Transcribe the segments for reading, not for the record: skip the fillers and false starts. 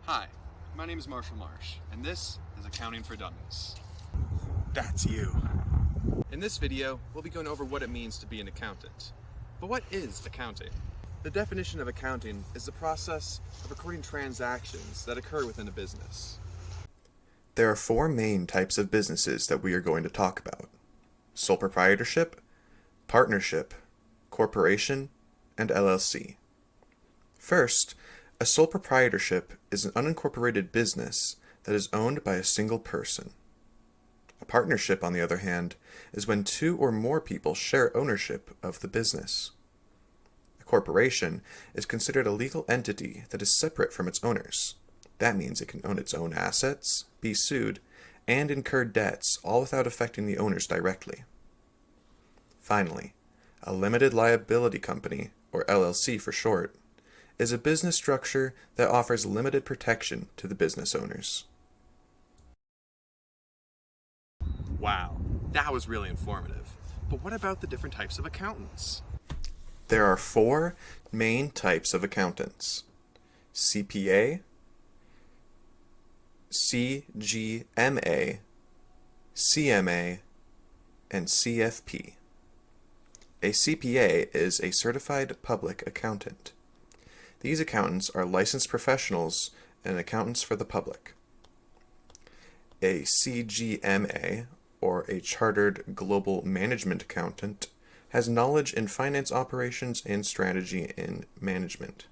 Hi, my name is Marsh, and this is Accounting for Dummies. That's you. In this video, we'll be going over what it means to be an accountant. But what is accounting? The definition of accounting is the process of recording transactions that occur within a business. There are four main types of businesses that we are going to talk about: sole proprietorship, partnership, corporation, and LLC. First, a sole proprietorship is an unincorporated business that is owned by a single person. A partnership, on the other hand, is when two or more people share ownership of the business. A corporation is considered a legal entity that is separate from its owners. That means it can own its own assets, be sued, and incur debts, all without affecting the owners directly. Finally, a limited liability company, or LLC for short, is a business structure that offers limited protection to the business owners. Wow, that was really informative. But what about the different types of accountants? There are four main types of accountants: CPA, CGMA, CMA, and CFP. A CPA is a certified public accountant. These accountants are licensed professionals and accountants for the public. A CGMA, or a Chartered Global Management Accountant, has knowledge in finance operations and strategy in management.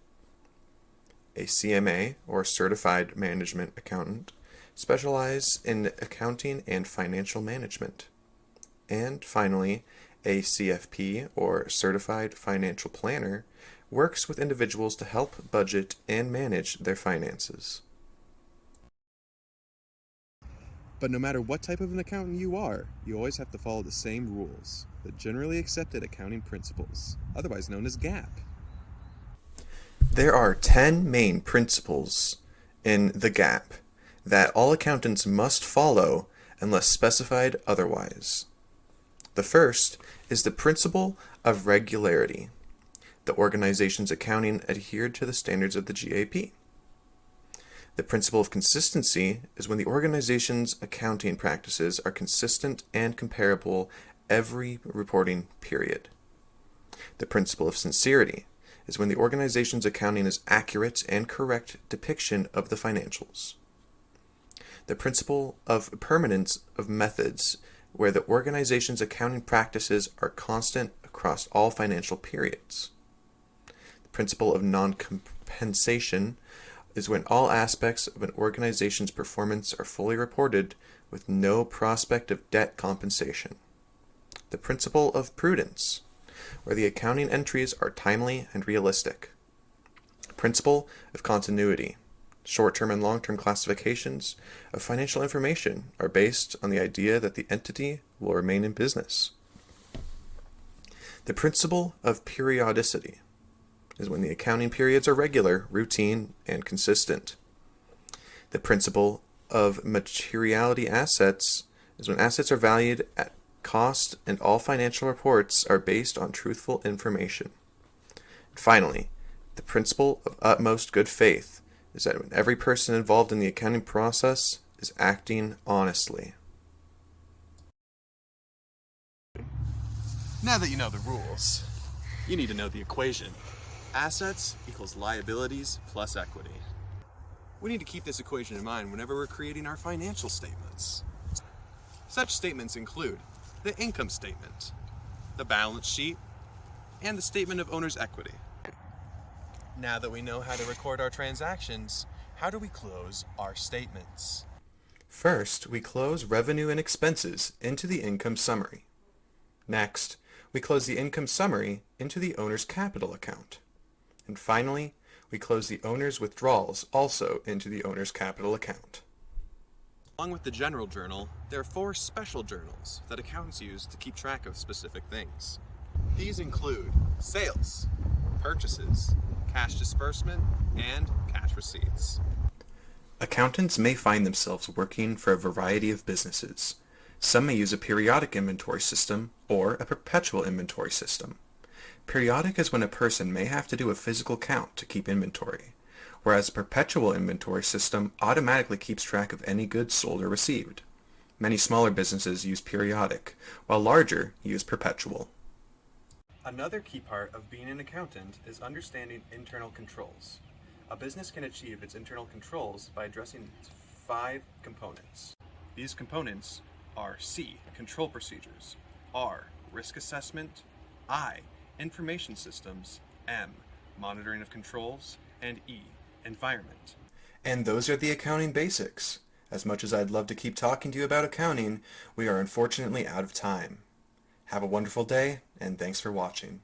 A CMA, or Certified Management Accountant, specializes in accounting and financial management. And finally, a CFP, or Certified Financial Planner, works with individuals to help budget and manage their finances. But no matter what type of an accountant you are, you always have to follow the same rules, the generally accepted accounting principles, otherwise known as GAAP. There are 10 main principles in the GAAP that all accountants must follow unless specified otherwise. The first is the principle of regularity. The organization's accounting adhered to the standards of the GAAP. The principle of consistency is when the organization's accounting practices are consistent and comparable every reporting period. The principle of sincerity is when the organization's accounting is accurate and correct depiction of the financials. The principle of permanence of methods, where the organization's accounting practices are constant across all financial periods. The principle of non-compensation is when all aspects of an organization's performance are fully reported with no prospect of debt compensation. The principle of prudence, where the accounting entries are timely and realistic. The principle of continuity. Short-term and long-term classifications of financial information are based on the idea that the entity will remain in business. The principle of periodicity is when the accounting periods are regular, routine, and consistent. The principle of materiality assets is when assets are valued at cost and all financial reports are based on truthful information. And finally, the principle of utmost good faith is that when every person involved in the accounting process is acting honestly. Now that you know the rules, you need to know the equation. Assets equals liabilities plus equity. We need to keep this equation in mind whenever we're creating our financial statements. Such statements include the income statement, the balance sheet, and the statement of owner's equity. Now that we know how to record our transactions, how do we close our statements? First, we close revenue and expenses into the income summary. Next, we close the income summary into the owner's capital account. And finally, we close the owner's withdrawals also into the owner's capital account. Along with the general journal, there are 4 special journals that accountants use to keep track of specific things. These include sales, purchases, cash disbursement, and cash receipts. Accountants may find themselves working for a variety of businesses. Some may use a periodic inventory system or a perpetual inventory system. Periodic is when a person may have to do a physical count to keep inventory, whereas a perpetual inventory system automatically keeps track of any goods sold or received. Many smaller businesses use periodic, while larger use perpetual. Another key part of being an accountant is understanding internal controls. A business can achieve its internal controls by addressing its 5 components. These components are C, control procedures, R, risk assessment, I, information systems, M, monitoring of controls, and E, environment. And those are the accounting basics. As much as I'd love to keep talking to you about accounting, we are unfortunately out of time. Have a wonderful day, and thanks for watching.